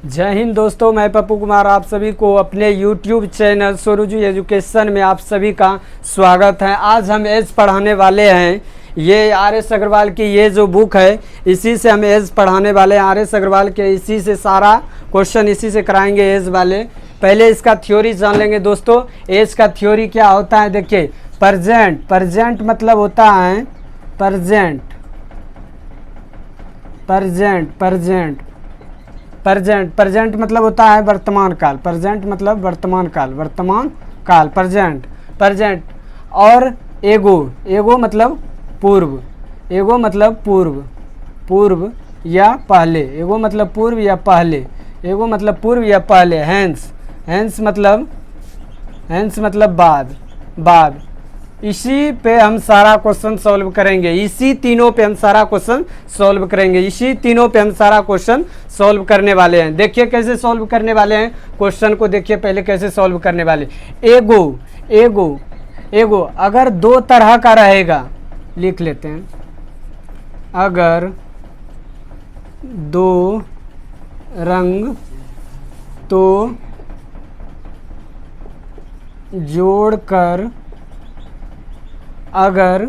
जय हिंद दोस्तों, मैं पप्पू कुमार आप सभी को अपने YouTube चैनल सोरूजी एजुकेशन में आप सभी का स्वागत है। आज हम एज पढ़ाने वाले हैं। ये आर.एस. अग्रवाल की ये जो बुक है इसी से हम एज पढ़ाने वाले हैं। आर.एस. अग्रवाल के इसी से सारा क्वेश्चन इसी से कराएंगे एज वाले। पहले इसका थ्योरी जान लेंगे दोस्तों। एज का थ्योरी क्या होता है देखिए। प्रजेंट मतलब होता है प्रजेंट मतलब होता है वर्तमान काल। प्रेजेंट मतलब वर्तमान काल प्रजेंट। और एगो मतलब पूर्व या पहले। हैंस मतलब बाद। इसी पे हम सारा क्वेश्चन सॉल्व करेंगे। इसी तीनों पे हम सारा क्वेश्चन सॉल्व करने वाले हैं। देखिए कैसे सॉल्व करने वाले हैं क्वेश्चन को। देखिए पहले कैसे सॉल्व करने वाले। एगो अगर दो तरह का रहेगा, लिख लेते हैं। अगर दो रंग तो जोड़कर, अगर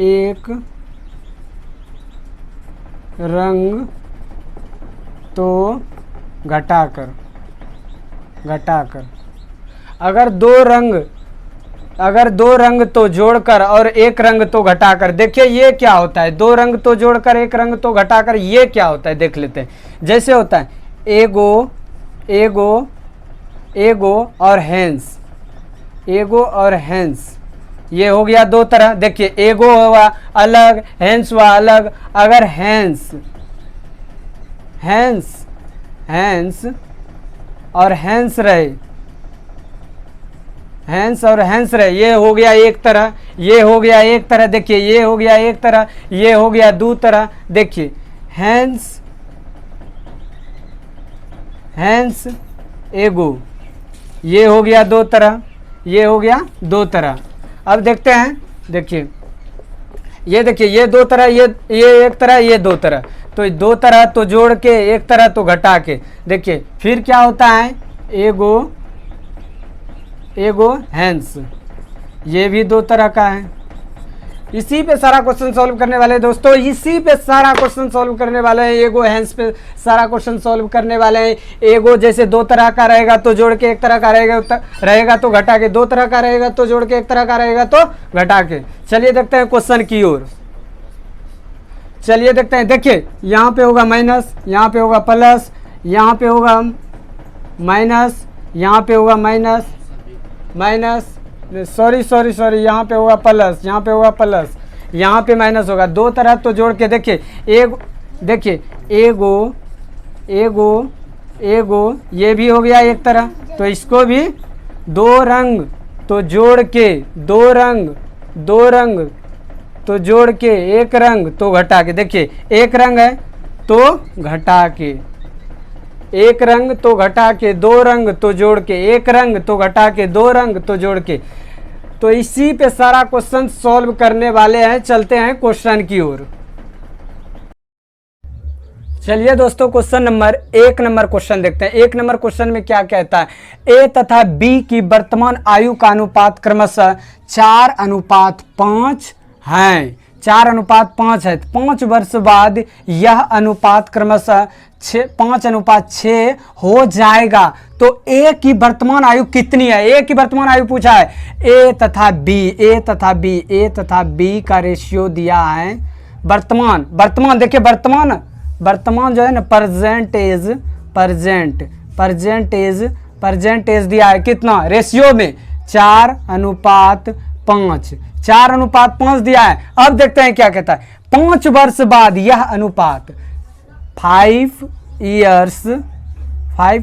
एक रंग तो घटाकर। अगर दो रंग तो जोड़कर और एक रंग तो घटाकर। देखिए ये क्या होता है, दो रंग तो जोड़कर एक रंग तो घटाकर, ये क्या होता है देख लेते हैं। जैसे होता है एगो और हैंस। ये हो गया दो तरह। देखिए एगो हुआ अलग, हैंस हुआ अलग। अगर हैंस और हैंस रहे, ये हो गया एक तरह, ये हो गया एक तरह। देखिए ये हो गया एक तरह, ये हो गया दो तरह। देखिए हैंस एगो, ये हो गया दो तरह, ये हो गया दो तरह। अब देखते हैं। देखिए ये दो तरह, ये एक तरह, ये दो तरह। तो दो तरह तो जोड़ के, एक तरह तो घटा के। देखिए फिर क्या होता है, एगो हैंस, ये भी दो तरह का है। इसी पे सारा क्वेश्चन सॉल्व करने वाले हैं दोस्तों। इसी पे सारा क्वेश्चन सॉल्व करने वाले हैं। एगो हैंस पे सारा क्वेश्चन सॉल्व करने वाले हैं। एगो जैसे दो तरह का रहेगा तो जोड़ के एक तरह का रहेगा तो घटा के, दो तरह का रहेगा तो जोड़ के एक तरह का रहेगा तो घटा के। चलिए देखते हैं क्वेश्चन की ओर। चलिए देखते हैं। देखिए यहाँ पे होगा माइनस, यहाँ पे होगा प्लस, यहाँ पे होगा माइनस, यहाँ पे होगा माइनस, सॉरी यहाँ पे होगा प्लस, यहाँ पे होगा प्लस, यहाँ पे माइनस होगा। दो तरह तो जोड़ के देखिए एगो ये भी हो गया एक तरह, तो इसको भी दो रंग तो जोड़ के, दो रंग तो जोड़ के एक रंग तो घटा के। देखिए एक रंग है तो घटा के, एक रंग तो घटा के, दो रंग तो जोड़ के, एक रंग तो घटा के, दो रंग तो जोड़ के। तो इसी पे सारा क्वेश्चन सॉल्व करने वाले हैं। चलते हैं क्वेश्चन की ओर। चलिए दोस्तों क्वेश्चन नंबर एक नंबर क्वेश्चन देखते हैं। एक नंबर क्वेश्चन में क्या कहता है, ए तथा बी की वर्तमान आयु का अनुपात क्रमशः 4:5 है। 4:5 है। 5 वर्ष बाद यह अनुपात क्रमशः 5:6 हो जाएगा। तो ए की वर्तमान आयु कितनी है। ए की वर्तमान आयु पूछा है। ए तथा बी का रेशियो दिया है। वर्तमान देखिए, वर्तमान जो है ना, प्रेजेंट एज दिया है कितना, रेशियो में 4:5। 4:5 दिया है। अब देखते हैं क्या कहता है। 5 वर्ष बाद यह अनुपात 5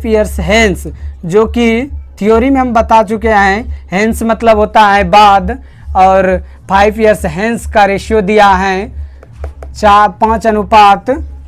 इयर्स हैंस, जो कि थ्योरी में हम बता चुके हैं। हैंस मतलब होता है बाद, और 5 इयर्स हैंस का रेशियो दिया है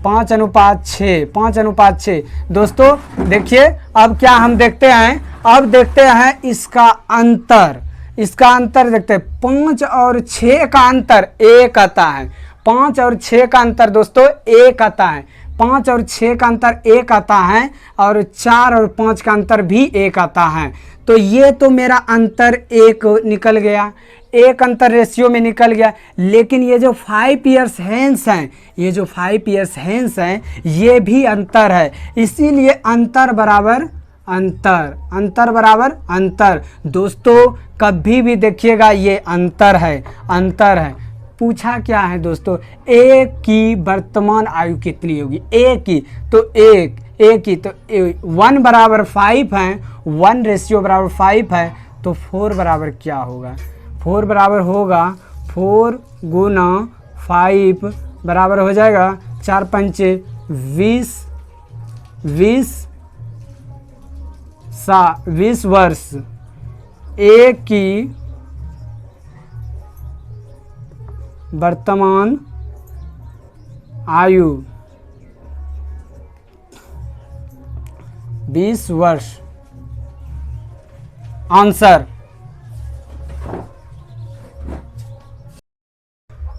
5:6। दोस्तों देखिए अब क्या हम देखते हैं। अब देखते हैं इसका अंतर। इसका अंतर देखते हैं, 5 और 6 का अंतर 1 आता है। 5 और 6 का अंतर दोस्तों 1 आता है। 5 और 6 का अंतर 1 आता है और 4 और 5 का अंतर भी 1 आता है। तो ये तो मेरा अंतर 1 निकल गया, एक अंतर रेशियो में निकल गया। लेकिन ये जो 5 ईयर्स हैंस हैं, ये जो 5 ईयर्स हैंस हैं, ये भी अंतर है। इसीलिए अंतर बराबर अंतर, अंतर बराबर अंतर। दोस्तों कभी भी देखिएगा ये अंतर है, अंतर है। पूछा क्या है दोस्तों, ए की वर्तमान आयु कितनी होगी, ए की, तो ए की तो 1 बराबर 5 है, 1 रेशियो बराबर 5 है, तो 4 बराबर क्या होगा, 4 बराबर होगा 4 गुना 5 बराबर हो जाएगा 4 पंचे 20, 20 वर्ष। ए की वर्तमान आयु 20 वर्ष। आंसर,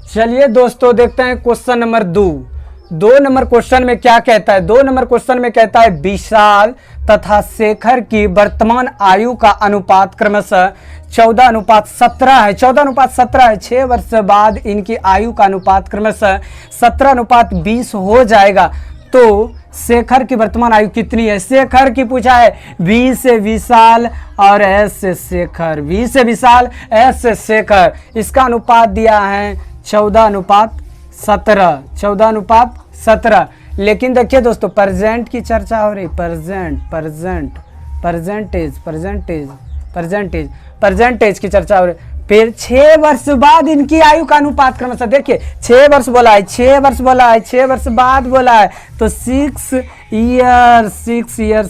चलिए दोस्तों देखते हैं क्वेश्चन नंबर 2 नंबर क्वेश्चन में क्या कहता है। 2 नंबर क्वेश्चन में कहता है विशाल तथा शेखर की वर्तमान आयु का अनुपात क्रमशः 14:17 है, 14:17 है। 6 वर्ष बाद इनकी आयु का अनुपात क्रमशः 17:20 हो जाएगा। तो शेखर की वर्तमान आयु कितनी है। शेखर की पूछा है, वी से विशाल और एस से शेखर, वी से विशाल, एस से शेखर। इसका अनुपात दिया है 14:17, 14:17। लेकिन देखिए दोस्तों परसेंट की चर्चा हो रही, परसेंटेज की चर्चा हो रही। फिर 6 वर्ष बाद इनकी आयु का अनुपात क्रमशः, देखिए 6 वर्ष बोला है, 6 वर्ष बोला है, 6 वर्ष बाद बोला है, तो 6 years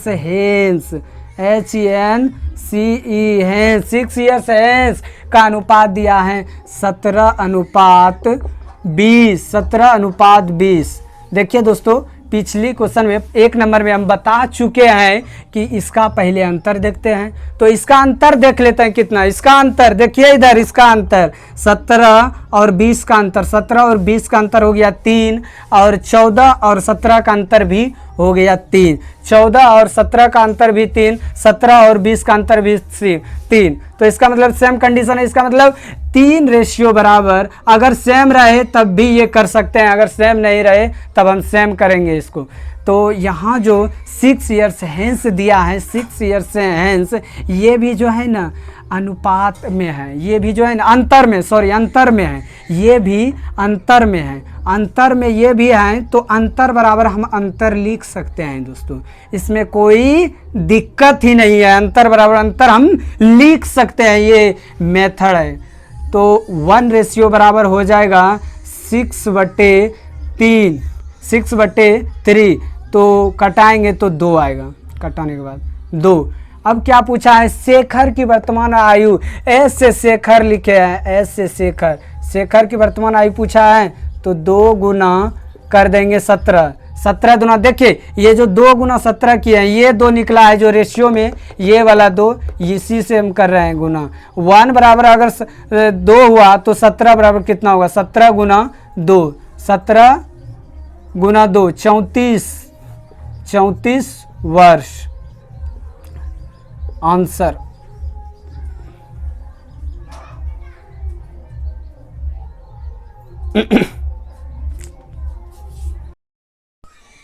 hence, HENCE hence, 6 years hence का अनुपात दिया है 17:20, 17:20। देखिए दोस्तों पिछली क्वेश्चन में 1 नंबर में हम बता चुके हैं कि इसका पहले अंतर देखते हैं। तो इसका अंतर देख लेते हैं कितना, इसका अंतर देखिए इधर, इसका अंतर 17 और 20 का अंतर, 17 और 20 का अंतर हो गया 3, और 14 और 17 का अंतर भी हो गया 3, 14 और 17 का अंतर भी 3, 17 और 20 का अंतर भी 3। तो इसका मतलब सेम कंडीशन है, इसका मतलब 3 रेशियो बराबर। अगर सेम रहे तब भी ये कर सकते हैं, अगर सेम नहीं रहे तब हम सेम करेंगे इसको। तो यहाँ जो 6 ईयर्स हेंस दिया है, 6 ईयर्स हेंस, ये भी जो है ना अनुपात में है, ये भी जो है ना अंतर में, सॉरी अंतर में है, ये भी अंतर में है, अंतर में ये भी है। तो अंतर बराबर हम अंतर लिख सकते हैं दोस्तों, इसमें कोई दिक्कत ही नहीं है। अंतर बराबर अंतर हम लिख सकते हैं, ये मेथड है। तो 1 रेशियो बराबर हो जाएगा 6/3, 6/3। तो कटाएंगे तो 2 आएगा, कटाने के बाद 2। अब क्या पूछा है, शेखर की वर्तमान आयु, एस से शेखर लिखे हैं, एस से शेखर, शेखर की वर्तमान आयु पूछा है, तो 2 गुना कर देंगे 17, 17 दूना, देखिए ये जो 2 गुना 17 किए हैं, ये 2 निकला है जो रेशियो में, ये वाला 2, इसी से हम कर रहे हैं गुना। 1 बराबर अगर 2 हुआ तो 17 बराबर कितना होगा, 17 गुना 2, 17 गुना 2, 34 वर्ष। आंसर,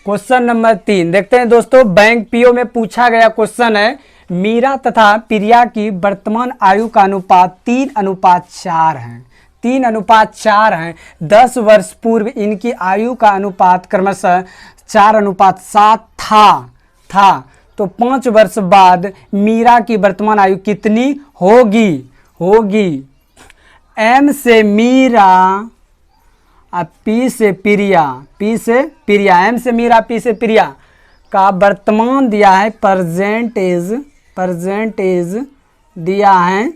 क्वेश्चन नंबर 3 देखते हैं दोस्तों। बैंक पीओ में पूछा गया क्वेश्चन है, मीरा तथा प्रिया की वर्तमान आयु का अनुपात 3:4 है, 3:4 है। 10 वर्ष पूर्व इनकी आयु का अनुपात क्रमशः 4:7 था। तो 5 वर्ष बाद मीरा की वर्तमान आयु कितनी होगी। एम से मीरा, पी से प्रिया, एम से मीरा, पी से प्रिया का वर्तमान दिया है, परसेंटेज दिया है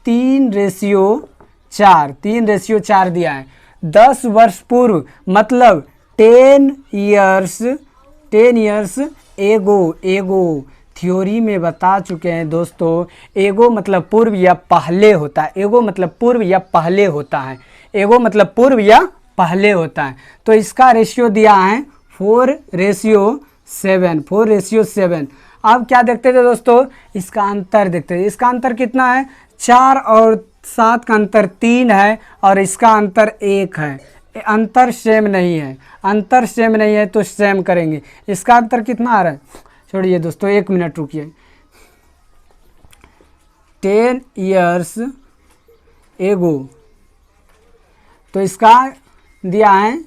3:4 दिया है। 10 वर्ष पूर्व मतलब 10 ईयर्स एगो थ्योरी में बता चुके हैं दोस्तों। एगो मतलब पूर्व या पहले होता है, एगो मतलब पूर्व या पहले होता है, एगो मतलब पूर्व या पहले होता है। तो इसका रेशियो दिया है 4:7, 4:7। अब क्या देखते थे दोस्तों, इसका अंतर देखते थे। इसका अंतर कितना है, 4 और 7 का अंतर 3 है और इसका अंतर 1 है। अंतर सेम नहीं है, अंतर सेम नहीं है तो सेम करेंगे। इसका अंतर कितना आ रहा है, छोड़िए दोस्तों 1 मिनट रुकिए। 10 years ago, तो इसका दिया है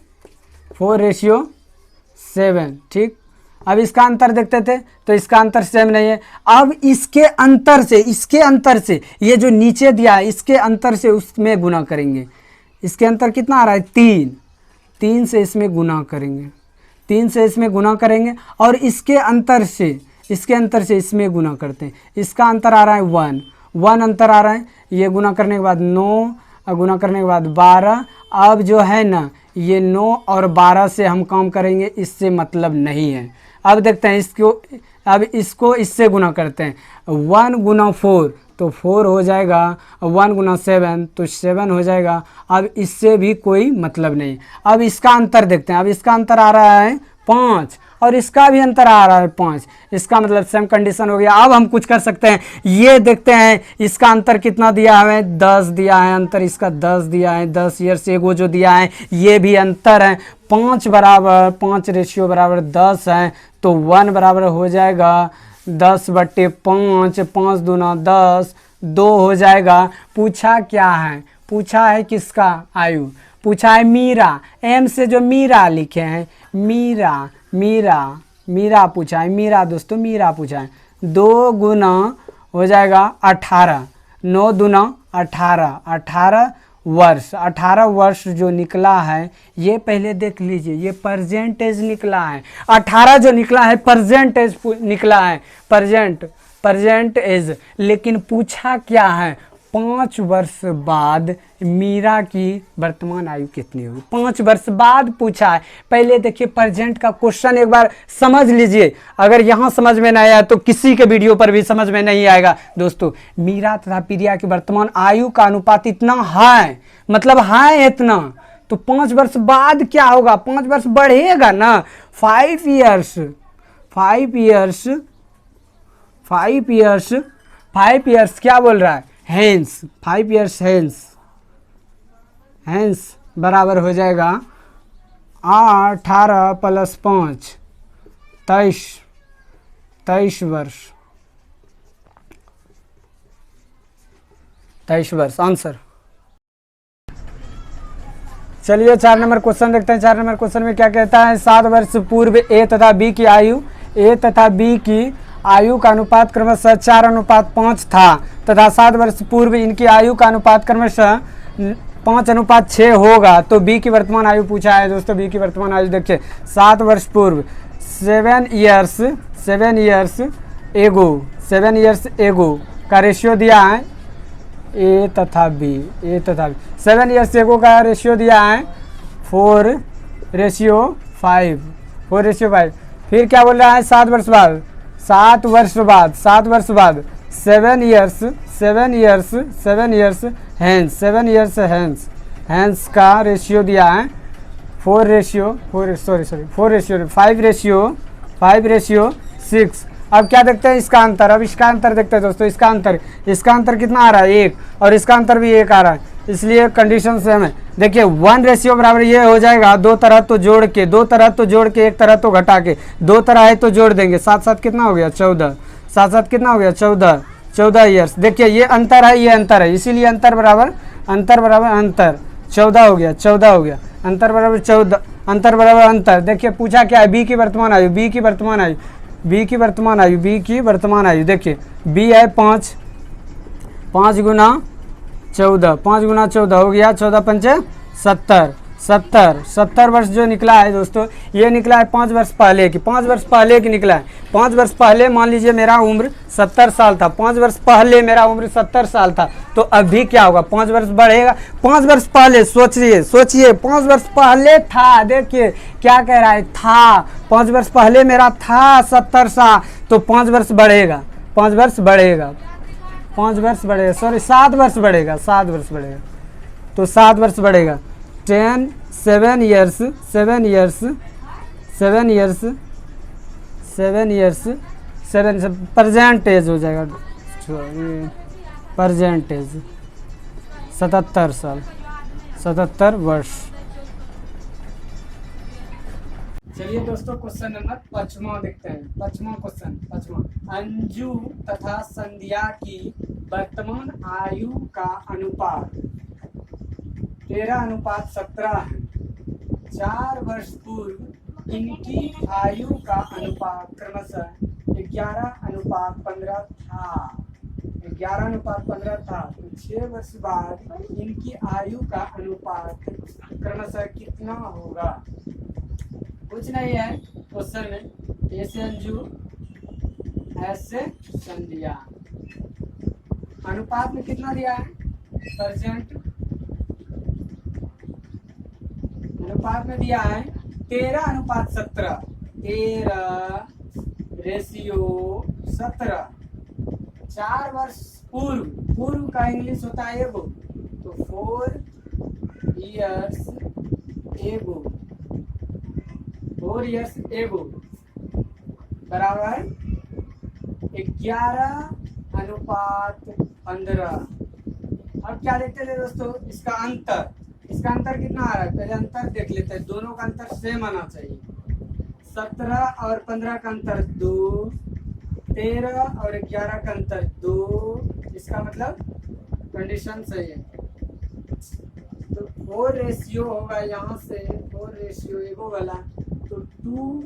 4:7, ठीक। अब इसका अंतर देखते थे तो इसका अंतर सेम नहीं है। अब इसके अंतर से ये जो नीचे दिया है इसके अंतर से उसमें गुना करेंगे। इसके अंतर कितना आ रहा है, 3 से इसमें गुना करेंगे, 3 से इसमें गुना करेंगे और इसके अंतर से इसमें गुना करते हैं। इसका अंतर आ रहा है 1 अंतर आ रहा है। ये गुना करने के बाद 9 और गुना करने के बाद 12। अब जो है ना ये 9 और 12 से हम काम करेंगे, इससे मतलब नहीं है। अब देखते हैं इसको इससे गुना करते हैं। 1 गुना 4 तो 4 हो जाएगा, 1 गुना 7 तो 7 हो जाएगा। अब इससे भी कोई मतलब नहीं। अब इसका अंतर देखते हैं। अब इसका अंतर आ रहा है 5 और इसका भी अंतर आ रहा है 5। इसका मतलब सेम कंडीशन हो गया। अब हम कुछ कर सकते हैं, ये देखते हैं इसका अंतर कितना दिया है, 10 दिया है अंतर, इसका 10 दिया है। 10 ईयर्स एगो जो दिया है ये भी अंतर है। 5 बराबर 5:10 है तो 1 बराबर हो जाएगा 10/5, 5 दूना 10, 2 हो जाएगा। पूछा क्या है, पूछा है किसका, आयु। पूछा है मीरा, एम से जो मीरा लिखे हैं, मीरा पूछा है, मीरा दोस्तों मीरा पूछा है। 2 गुना हो जाएगा 18, 9 दूना 18, 18 वर्ष। 18 वर्ष जो निकला है ये पहले देख लीजिए, ये परसेंटेज निकला है। 18 जो निकला है परसेंटेज निकला है, परसेंट एज। लेकिन पूछा क्या है, 5 वर्ष बाद मीरा की वर्तमान आयु कितनी होगी। 5 वर्ष बाद पूछा है। पहले देखिए प्रेजेंट का क्वेश्चन एक बार समझ लीजिए। अगर यहाँ समझ में नहीं आया तो किसी के वीडियो पर भी समझ में नहीं आएगा। दोस्तों मीरा तथा प्रिया की वर्तमान आयु का अनुपात इतना है, मतलब है इतना, तो 5 वर्ष बाद क्या होगा, 5 वर्ष बढ़ेगा ना। 5 इयर्स क्या बोल रहा है, हेंस 5 इयर्स हेंस बराबर हो जाएगा 18 + 5 23 वर्ष। 23 वर्ष आंसर। चलिए 4 नंबर क्वेश्चन देखते हैं। 4 नंबर क्वेश्चन में क्या कहता है, 7 वर्ष पूर्व ए तथा बी की आयु का अनुपात क्रमशः 4:5 था तथा 7 वर्ष पूर्व इनकी आयु का अनुपात क्रमशः 5:6 होगा। तो बी की वर्तमान आयु पूछा है दोस्तों। बी की वर्तमान आयु देखिए, 7 वर्ष पूर्व 7 इयर्स एगो का रेशियो दिया है ए तथा बी। 7 इयर्स एगो का रेशियो दिया है 4:5। फिर क्या बोल रहा है, 7 वर्ष बाद 7 वर्ष बाद 7 इयर्स हेंस का रेशियो दिया है 5:6। अब क्या देखते हैं इसका अंतर। अब इसका अंतर देखते हैं दोस्तों। इसका अंतर कितना आ रहा है, 1, और इसका अंतर भी 1 आ रहा है। इसलिए कंडीशन से हमें देखिए 1 रेशियो बराबर ये हो जाएगा 2 तरह तो जोड़ के 1 तरह तो घटा के, 2 तरह है तो जोड़ देंगे। 7 कितना हो गया 14, 7 कितना हो गया 14 इयर्स। देखिए ये अंतर है, ये अंतर है, इसीलिए अंतर बराबर 14 हो गया, अंतर बराबर 14, अंतर बराबर अंतर। देखिए पूछा क्या है, बी की वर्तमान आयु देखिए बी है 5 गुना 14 हो गया 14 पंचे 70 वर्ष जो निकला है दोस्तों, ये निकला है 5 वर्ष पहले की, 5 वर्ष पहले की निकला है। 5 वर्ष पहले मान लीजिए मेरा उम्र 70 साल था, 5 वर्ष पहले मेरा उम्र 70 साल था, तो अभी क्या होगा, 5 वर्ष बढ़ेगा। 5 वर्ष पहले सोचिए 5 वर्ष पहले था, देखिए क्या कह रहा है, था 5 वर्ष पहले मेरा था 70 साल, तो 5 वर्ष बढ़ेगा, 7 वर्ष बढ़ेगा, तो 7 वर्ष बढ़ेगा। 10 7 years 7 years 7 years 7 years 7 से प्रेजेंट एज हो जाएगा, प्रेजेंट एज 77 साल, 77 वर्ष। चलिए दोस्तों क्वेश्चन नंबर 5वां देखते हैं। 5वां क्वेश्चन, 5वां, अंजू तथा संध्या की वर्तमान आयु का अनुपात 13:17 है। 4 वर्ष पूर्व इनकी आयु का अनुपात क्रमशः 11:15 था। 11:15 था, तो 6 वर्ष बाद इनकी आयु का अनुपात क्रमशः कितना होगा? कुछ नहीं है क्वेश्चन में, ऐसे अंजू ऐसे संध्या, अनुपात में कितना दिया है? परसेंट अनुपात में दिया है 13:17, 13:17। 4 वर्ष पूर्व, पूर्व का इंग्लिश होता है एगो, तो 4 years एगो, 4 years एगो बराबर 11:15। अब क्या देखते थे दोस्तों, इसका अंतर, इसका अंतर कितना आ रहा है? पहले अंतर देख लेते हैं, दोनों का अंतर सेम आना चाहिए। 17 और 15 का अंतर 2, 13 और 11 का अंतर 2, इसका मतलब कंडीशन सही है। तो 4 रेशियो होगा यहाँ से, 4 रेशियो एगो वाला, तो 2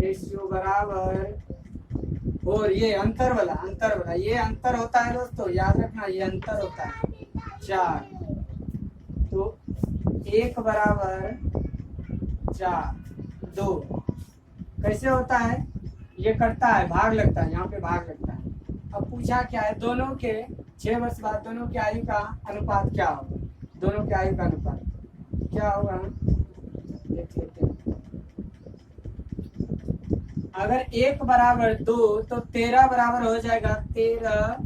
रेशियो बराबर, और ये अंतर वाला ये अंतर होता है दोस्तों, याद रखना, ये अंतर होता है 4, तो 1 बराबर 4, 2 कैसे होता है? ये करता है, भाग लगता है, यहाँ पे भाग लगता है। अब पूछा क्या है, दोनों के 6 वर्ष बाद दोनों की आयु का अनुपात क्या होगा? दोनों की आयु का अनुपात क्या होगा देख लेते हैं। अगर 1 बराबर 2 तो 13 बराबर हो जाएगा 13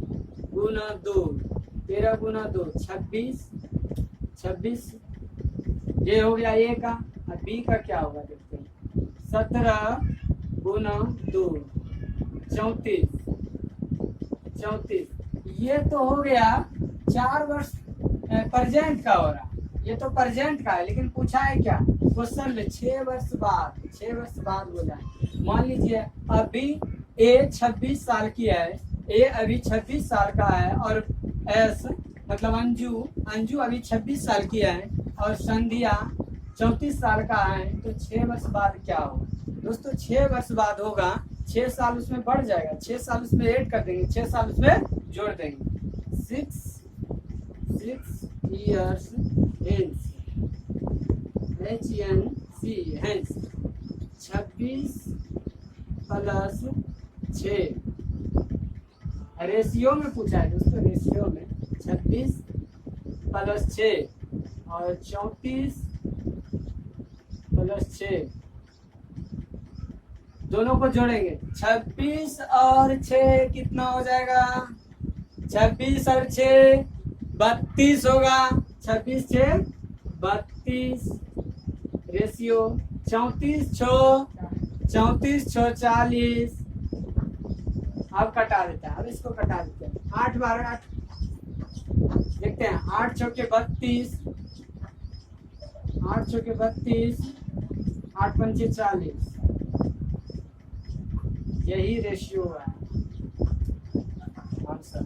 गुना 2, 13 गुना 2 26, 26 ये हो गया A का। अब B का क्या होगा देखते हैं, 17 गुना 2 34, 34 ये तो हो गया 4 वर्ष प्रेजेंट का हो रहा, ये तो प्रेजेंट का है, लेकिन पूछा है क्या क्वेश्चन में 6 वर्ष बाद, 6 वर्ष बाद बोला है। मान लीजिए अभी A 26 साल की है, A अभी 26 साल का है, और S मतलब अंजू अभी 26 साल की है, और संध्या 34 साल का है, तो 6 वर्ष बाद क्या होगा दोस्तों? 6 वर्ष बाद होगा 6 साल उसमें बढ़ जाएगा, 6 साल उसमें ऐड कर देंगे, 6 साल उसमें जोड़ देंगे। 6 years hence, hence 26 plus 6 ratio में पूछा है दोस्तों, रेशियो में 26 प्लस 6 और 34 प्लस 6 दोनों को जोड़ेंगे। 26 और 6 कितना हो जाएगा? 26 और 6 32 होगा। 26 6 32 रेशियो 34 6 40। अब कटा देता है, अब इसको कटा देते हैं। 8 12 8 देखते हैं, 8 चौके 32, 8 चौके 32, 8 पंचे 40, यही रेशियो है आंसर।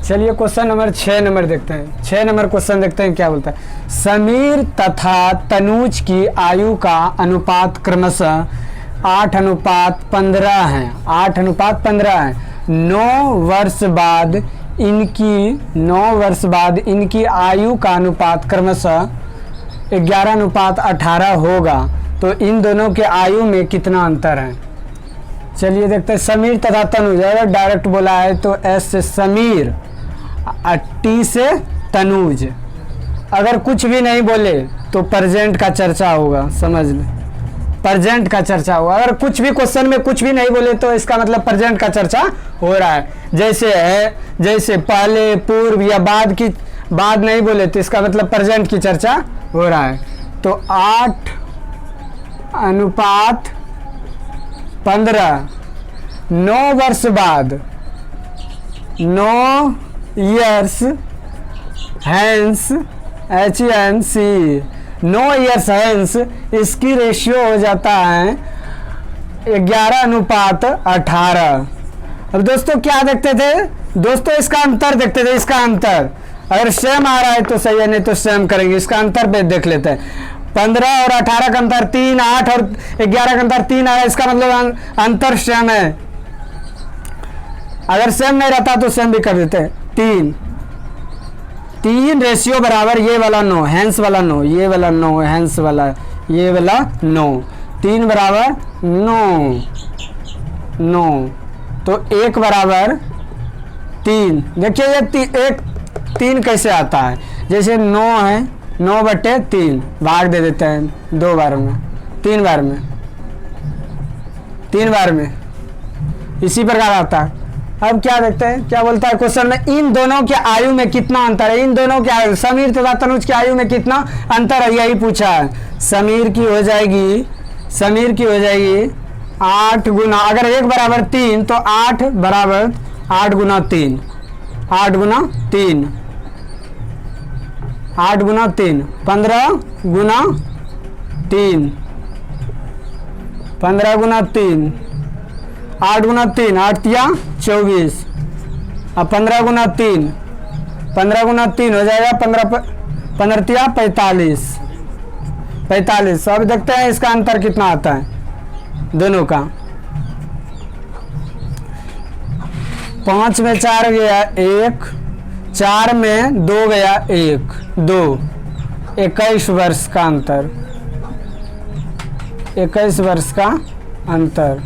चलिए क्वेश्चन नंबर 6 नंबर देखते हैं। 6 नंबर क्वेश्चन देखते हैं क्या बोलता है। समीर तथा तनुज की आयु का अनुपात क्रमशः 8:15 है, 8:15 है। 9 वर्ष बाद इनकी आयु का अनुपात क्रमशः 11:18 होगा, तो इन दोनों के आयु में कितना अंतर है? चलिए देखते हैं। समीर तथा तनुज, अगर डायरेक्ट बोला है तो एस से समीर, टी से तनुज। अगर कुछ भी नहीं बोले तो प्रेजेंट का चर्चा होगा, समझ ले, प्रेजेंट का चर्चा होगा। अगर कुछ भी क्वेश्चन में कुछ भी नहीं बोले तो इसका मतलब प्रेजेंट का चर्चा हो रहा है। जैसे है, जैसे पहले, पूर्व या बाद की बाद नहीं बोले तो इसका मतलब प्रेजेंट की चर्चा हो रहा है। तो 8:15, 9 वर्ष बाद, 9 years hence, HENC, 9 years hence इसकी रेशियो हो जाता है 11:18। अब दोस्तों क्या देखते थे दोस्तों, इसका अंतर देखते थे, इसका अंतर अगर सेम आ रहा है तो सही है, नहीं तो सेम करेंगे। इसका अंतर पे देख लेते हैं। 15 और 18 का अंतर 3, 8 और 11 का अंतर 3 आ रहा है, इसका मतलब अंतर सेम है। अगर सेम नहीं रहता तो सेम भी कर देते हैं। 3 रेशियो बराबर ये वाला 9, हैंस वाला 9, ये वाला 9, हैंस वाला ये वाला 9, 3 बराबर 9, तो 1 बराबर 3। देखिए ये 3 कैसे आता है, जैसे 9 है, 9/3 भाग दे देते हैं 2 बार में, 3 बार में, 3 बार में, इसी प्रकार आता है। अब क्या देखते हैं, क्या बोलता है क्वेश्चन में, इन दोनों के आयु में कितना अंतर है। इन दोनों के आयु, समीर तथा तनुज की आयु में कितना अंतर है, यही पूछा है। समीर की हो जाएगी 8 गुना, अगर 1 बराबर 3 तो 8 बराबर 8 गुना 3, 8 गुना 3, 8 गुना 3, 15 गुना 3, 15 गुना 3, 8 गुना 3, 8 तिया 24, अब 15 गुना 3, 15 गुना 3 हो जाएगा 15 तिया 45। अब देखते हैं इसका अंतर कितना आता है दोनों का। 5 में 4 गया 1, 4 में 2 गया 1, 2, 21 वर्ष का अंतर, 21 वर्ष का अंतर।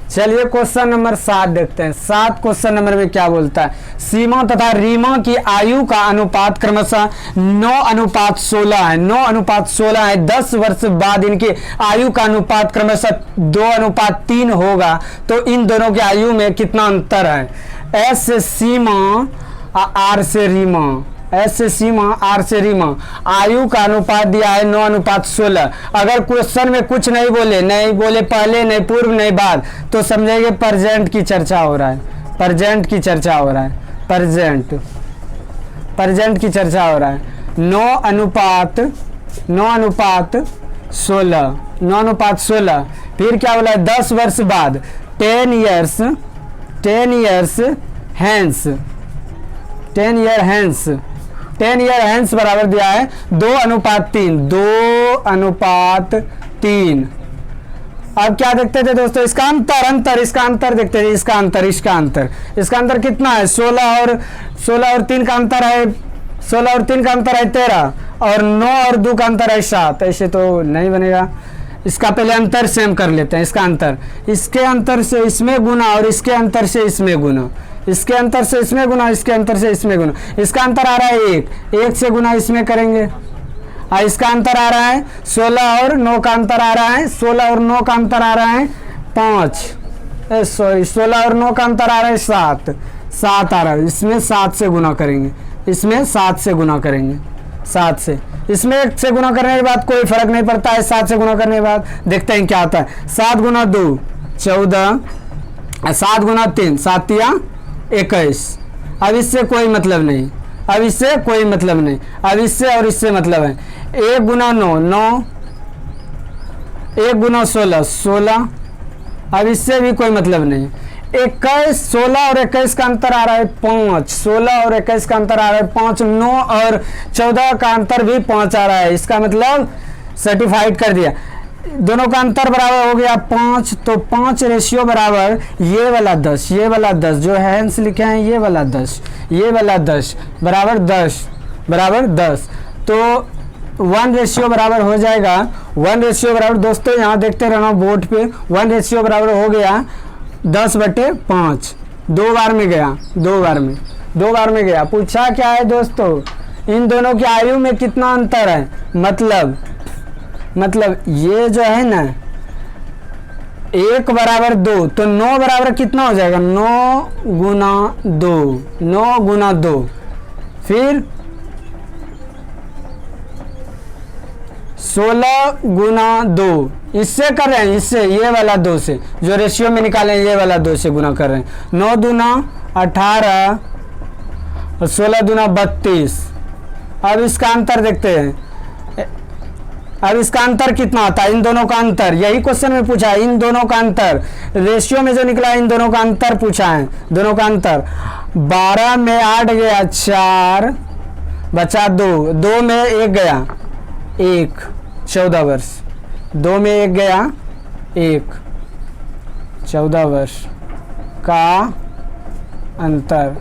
चलिए क्वेश्चन नंबर 7 देखते हैं। 7 क्वेश्चन नंबर में क्या बोलता है, सीमा तथा रीमा की आयु का अनुपात क्रमशः 9:16 है, 9:16 है। 10 वर्ष बाद इनकी आयु का अनुपात क्रमशः 2:3 होगा, तो इन दोनों की आयु में कितना अंतर है। एस से सीमा, आर से रीमा, एस से सीमा, आर से रीमा, आयु का अनुपात दिया है 9:16। अगर क्वेश्चन में कुछ नहीं बोले पहले, नहीं पूर्व, नहीं बाद, तो समझेंगे प्रेजेंट की चर्चा हो रहा है, प्रेजेंट की चर्चा हो रहा है, प्रेजेंट की चर्चा हो रहा है। 9:16, फिर क्या बोला है 10 वर्ष बाद, 10 years hence, 10 year hence बराबर दिया है 2:3, 2:3। अब क्या देखते थे दोस्तों, इसका अंतर, इसका अंतर देखते थे, इसका अंतर कितना है। 16 और 3 का अंतर है, 16 और 3 का अंतर है 13, और 9 और 2 का अंतर है 7। ऐसे तो नहीं बनेगा, इसका पहले अंतर सेम कर लेते हैं। इसका अंतर, इसके अंतर से इसमें गुना, और इसके अंतर से इसमें गुना, इसके अंतर से इसमें गुना, इसके अंतर से इसमें गुना। इसका अंतर आ रहा है 1 से गुना इसमें करेंगे, और इसका अंतर आ रहा है 16 और 9 का अंतर आ रहा है, 16 और 9 का अंतर आ रहा है 5, 16 और 9 का अंतर आ रहा है 7 आ रहा है। इसमें 7 से गुना करेंगे, इसमें 7 से गुना करेंगे, 7 से, इसमें 1 से गुना करने के बाद कोई फर्क नहीं पड़ता है। 7 से गुना करने के बाद देखते हैं क्या आता है। 7 गुना 2 14, 7 गुना 3 7 तिया 21। अब इससे कोई मतलब नहीं, अब इससे कोई मतलब नहीं, अब इससे और इससे मतलब है। 1 गुना 9 9, 1 गुना 16 16, अब इससे भी कोई मतलब नहीं। 21, 16 और 21 का अंतर आ रहा है 5, 16 और 21 का अंतर आ रहा है 5, 9 और 14 का अंतर भी 5 आ रहा है। इसका मतलब सर्टिफाइड कर दिया, दोनों का अंतर बराबर हो गया 5, तो 5 रेशियो बराबर ये वाला 10, ये वाला 10 जो हैंस लिखे हैं, ये वाला 10, ये वाला 10 बराबर 10, तो 1 रेशियो बराबर हो जाएगा। 1 रेशियो बराबर दोस्तों यहाँ देखते रहना बोर्ड पे, 1 रेशियो बराबर हो गया 10/5, 2 बार में गया, 2 बार में गया। पूछा क्या है दोस्तों, इन दोनों की आयु में कितना अंतर है, मतलब ये जो है ना 1 बराबर 2, तो 9 बराबर कितना हो जाएगा, 9 गुना 2, 9 गुना 2, फिर 16 गुना 2, इससे कर रहे हैं, इससे ये वाला 2 से जो रेशियो में निकाले ये वाला 2 से गुना कर रहे हैं। 9 दूना 18 और 16 दूना 32। अब इसका अंतर देखते हैं, अब इसका अंतर कितना आता है, इन दोनों का अंतर, यही क्वेश्चन में पूछा है, इन दोनों का अंतर रेशियो में जो निकला इन दोनों का अंतर पूछा है, दोनों का अंतर। 12 में 8 गया 4, बचा 2, 2 में 1 गया 1, 14 वर्ष, 2 में 1 गया 1, 14 वर्ष का अंतर।